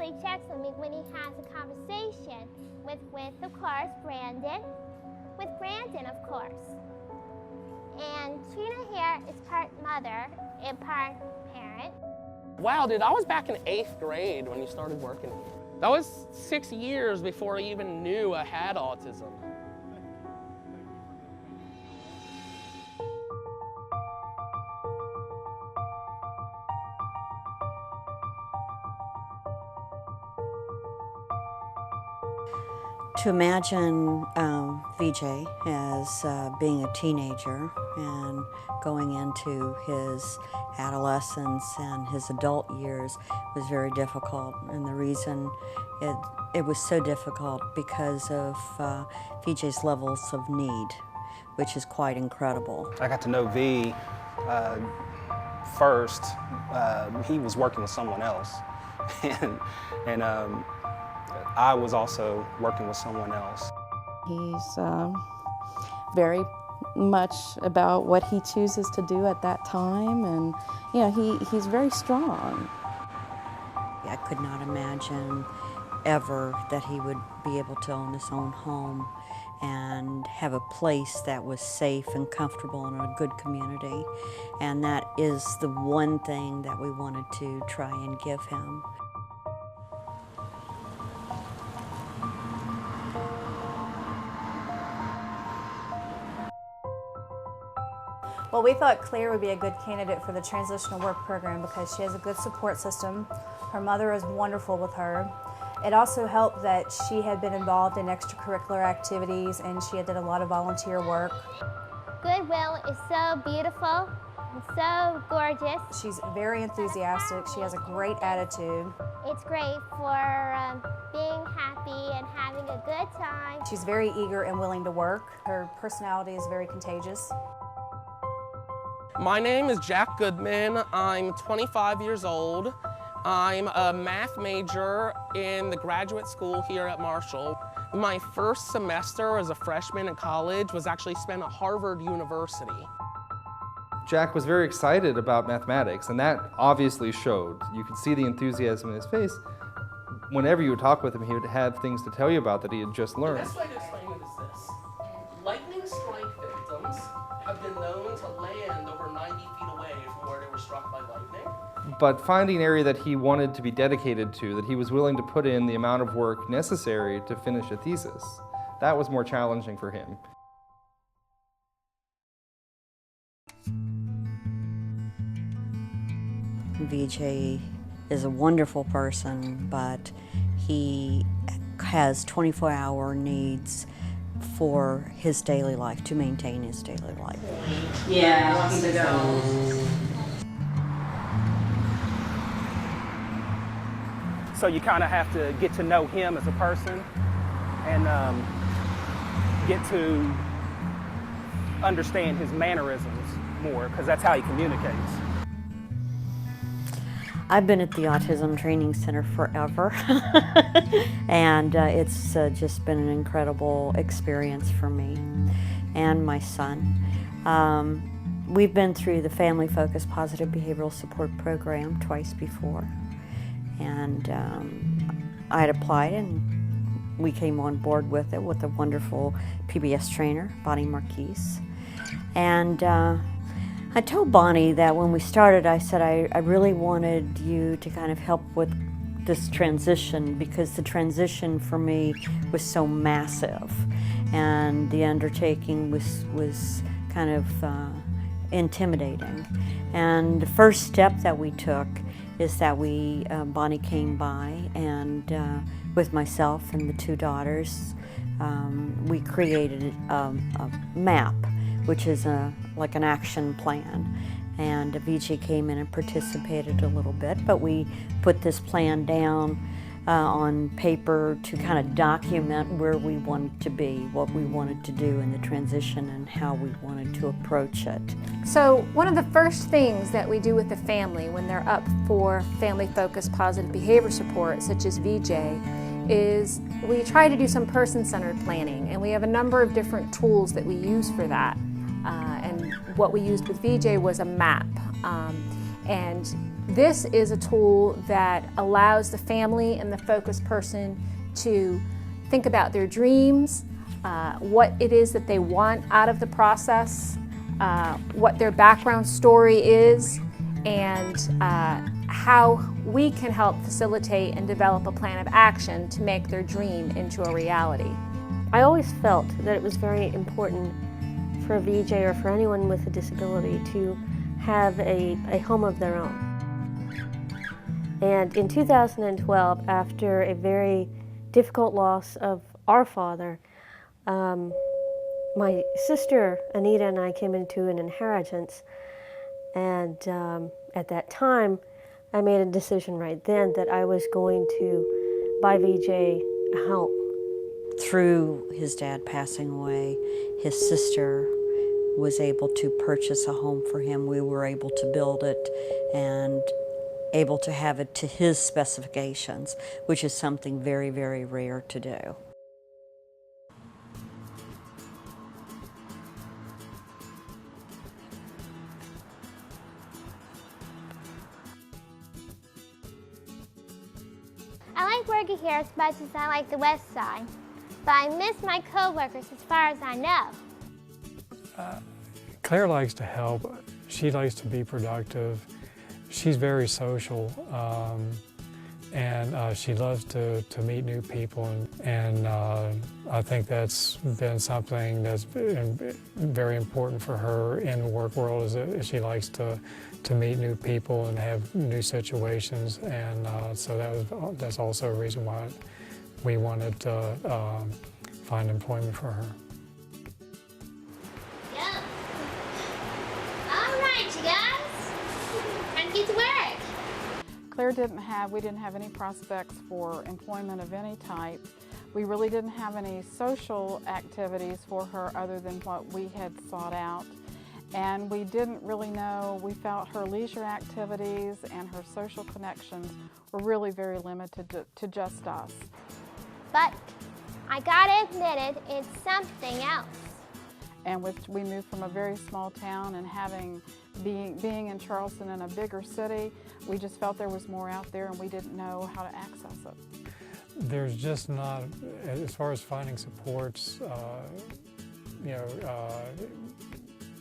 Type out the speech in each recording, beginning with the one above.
usually checks on me when he has a conversation with of course, Brandon. With Brandon, of course. And Trina here is part mother and part parent. Wow, dude, I was back in 8th grade when you started working here. That was 6 years before I even knew I had autism. To imagine VJ as being a teenager and going into his adolescence and his adult years was very difficult. And the reason it was so difficult because of VJ's levels of need, which is quite incredible. I got to know V first. He was working with someone else. and I was also working with someone else. He's very much about what he chooses to do at that time, and he's very strong. I could not imagine ever that he would be able to own his own home and have a place that was safe and comfortable and a good community. And that is the one thing that we wanted to try and give him. Well, we thought Claire would be a good candidate for the transitional work program because she has a good support system. Her mother is wonderful with her. It also helped that she had been involved in extracurricular activities and she had done a lot of volunteer work. Goodwill is so beautiful and so gorgeous. She's very enthusiastic. She has a great attitude. It's great for being happy and having a good time. She's very eager and willing to work. Her personality is very contagious. My name is Jack Goodman. I'm 25 years old. I'm a math major in the graduate school here at Marshall. My first semester as a freshman in college was actually spent at Harvard University. Jack was very excited about mathematics, and that obviously showed. You could see the enthusiasm in his face. Whenever you would talk with him, he would have things to tell you about that he had just learned. The best way to explain it is this. Lightning strike victims have been known to land over 90 feet away from where they were struck by lightning. But finding an area that he wanted to be dedicated to, that he was willing to put in the amount of work necessary to finish a thesis, that was more challenging for him. VJ is a wonderful person, but he has 24-hour needs for his daily life, to maintain his daily life. Yeah, wants to go. So you kind of have to get to know him as a person and get to understand his mannerisms more, because that's how he communicates. I've been at the Autism Training Center forever, and it's just been an incredible experience for me and my son. We've been through the Family Focused Positive Behavioral Support Program twice before, and I had applied and we came on board with it with a wonderful PBS trainer, Bonnie Marquise. And I told Bonnie that when we started, I said I really wanted you to kind of help with this transition, because the transition for me was so massive and the undertaking was kind of intimidating. And the first step that we took is that Bonnie came by and with myself and the two daughters, we created a map, which is like an action plan. And VJ came in and participated a little bit, but we put this plan down on paper to kind of document where we wanted to be, what we wanted to do in the transition, and how we wanted to approach it. So one of the first things that we do with the family when they're up for family-focused positive behavior support, such as VJ, is we try to do some person-centered planning, and we have a number of different tools that we use for that. And what we used with VJ was a map. And This is a tool that allows the family and the focused person to think about their dreams, what it is that they want out of the process, what their background story is, and how we can help facilitate and develop a plan of action to make their dream into a reality. I always felt that it was very important for a VJ or for anyone with a disability to have a home of their own. And in 2012, after a very difficult loss of our father, my sister Anita and I came into an inheritance, and at that time I made a decision right then that I was going to buy VJ a home. Through his dad passing away, his sister was able to purchase a home for him. We were able to build it and able to have it to his specifications, which is something very, very rare to do. I like working here as much as I like the West Side, but I miss my co-workers as far as I know. Claire likes to help. She likes to be productive. She's very social, and she loves to meet new people. And I think that's been something that's been very important for her in the work world, is that she likes to meet new people and have new situations. And so that's also a reason why we wanted to find employment for her. Claire we didn't have any prospects for employment of any type. We really didn't have any social activities for her other than what we had sought out. And we didn't really know, we felt her leisure activities and her social connections were really very limited to just us. But I gotta admit it, it's something else. And we moved from a very small town, and being in Charleston in a bigger city, we just felt there was more out there and we didn't know how to access it. There's just not, as far as finding supports,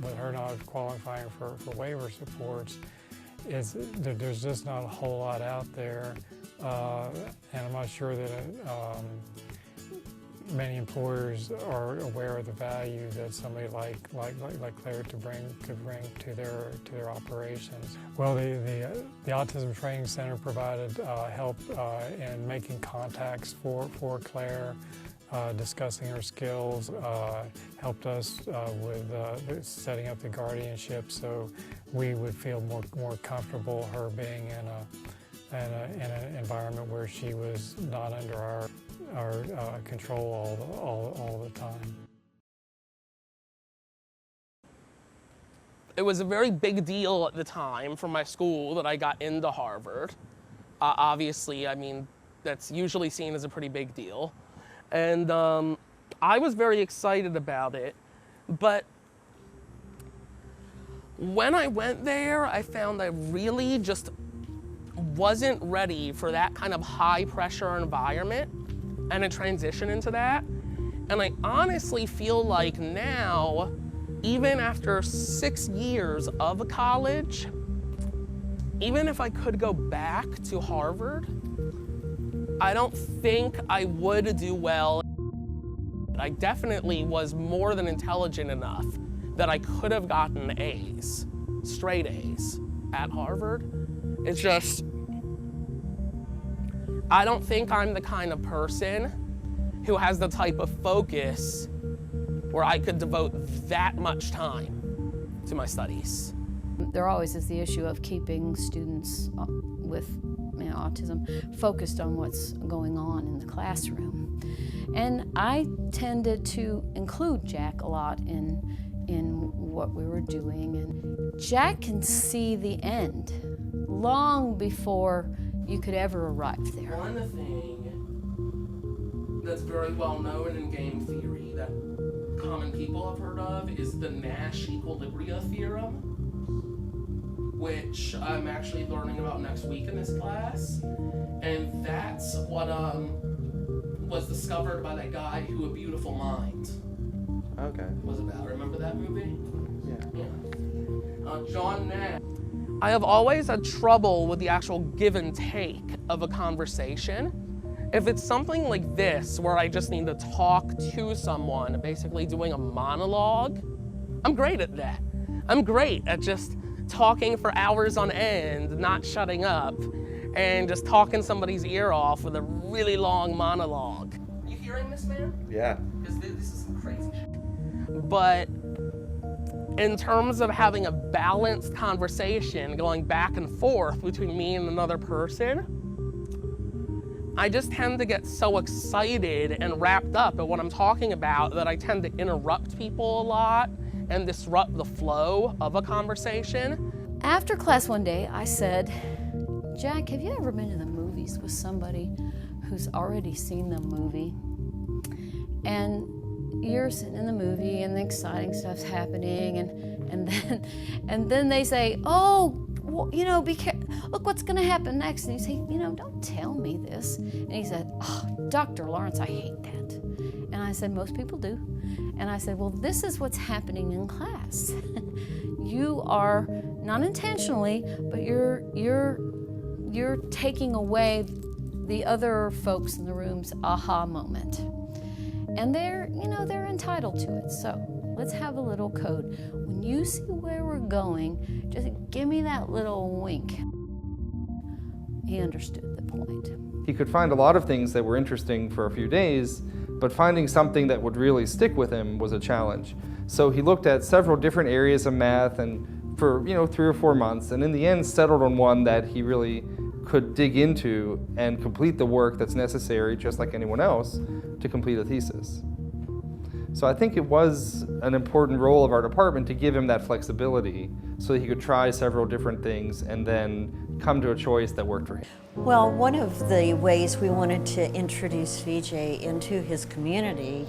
with her not qualifying for waiver supports, there's just not a whole lot out there, and I'm not sure that many employers are aware of the value that somebody like Claire could bring to their operations. Well, the Autism Training Center provided help in making contacts for Claire, discussing her skills, helped us with setting up the guardianship, so we would feel more comfortable her being in an environment where she was not under our control all the time. It was a very big deal at the time for my school that I got into Harvard. Obviously, I mean, that's usually seen as a pretty big deal. And I was very excited about it, but when I went there, I found I really just wasn't ready for that kind of high pressure environment and a transition into that. And I honestly feel like now, even after 6 years of college, even if I could go back to Harvard, I don't think I would do well. I definitely was more than intelligent enough that I could have gotten A's, straight A's, at Harvard. It's just, I don't think I'm the kind of person who has the type of focus where I could devote that much time to my studies. There always is the issue of keeping students with autism focused on what's going on in the classroom. And I tended to include Jack a lot in what we were doing. And Jack can see the end long before you could ever arrive there. One thing that's very well known in game theory that common people have heard of is the Nash equilibria theorem. which I'm actually learning about next week in this class. And that's what was discovered by that guy who A Beautiful Mind was about. Remember that movie? Yeah. John Nash. I have always had trouble with the actual give and take of a conversation. If it's something like this, where I just need to talk to someone, basically doing a monologue, I'm great at that. I'm great at just talking for hours on end, not shutting up, and just talking somebody's ear off with a really long monologue. You hearing this, man? Yeah. Because this is some crazy shit. But in terms of having a balanced conversation going back and forth between me and another person, I just tend to get so excited and wrapped up at what I'm talking about that I tend to interrupt people a lot and disrupt the flow of a conversation. After class one day, I said, Jack, have you ever been to the movies with somebody who's already seen the movie? And you're sitting in the movie and the exciting stuff's happening, and then they say, oh, well, you know, look what's gonna happen next. And you say, you know, don't tell me this. And he said, oh, Dr. Lawrence, I hate that. And I said, most people do. And I said, well, this is what's happening in class. You are, not intentionally, but you're taking away the other folks in the room's aha moment. And they're entitled to it. So let's have a little code. When you see where we're going, just give me that little wink. He understood the point. He could find a lot of things that were interesting for a few days, but finding something that would really stick with him was a challenge. So he looked at several different areas of math and for 3 or 4 months, and in the end settled on one that he really could dig into and complete the work that's necessary, just like anyone else, to complete a thesis. So I think it was an important role of our department to give him that flexibility so that he could try several different things and then come to a choice that worked for him. Well, one of the ways we wanted to introduce VJ into his community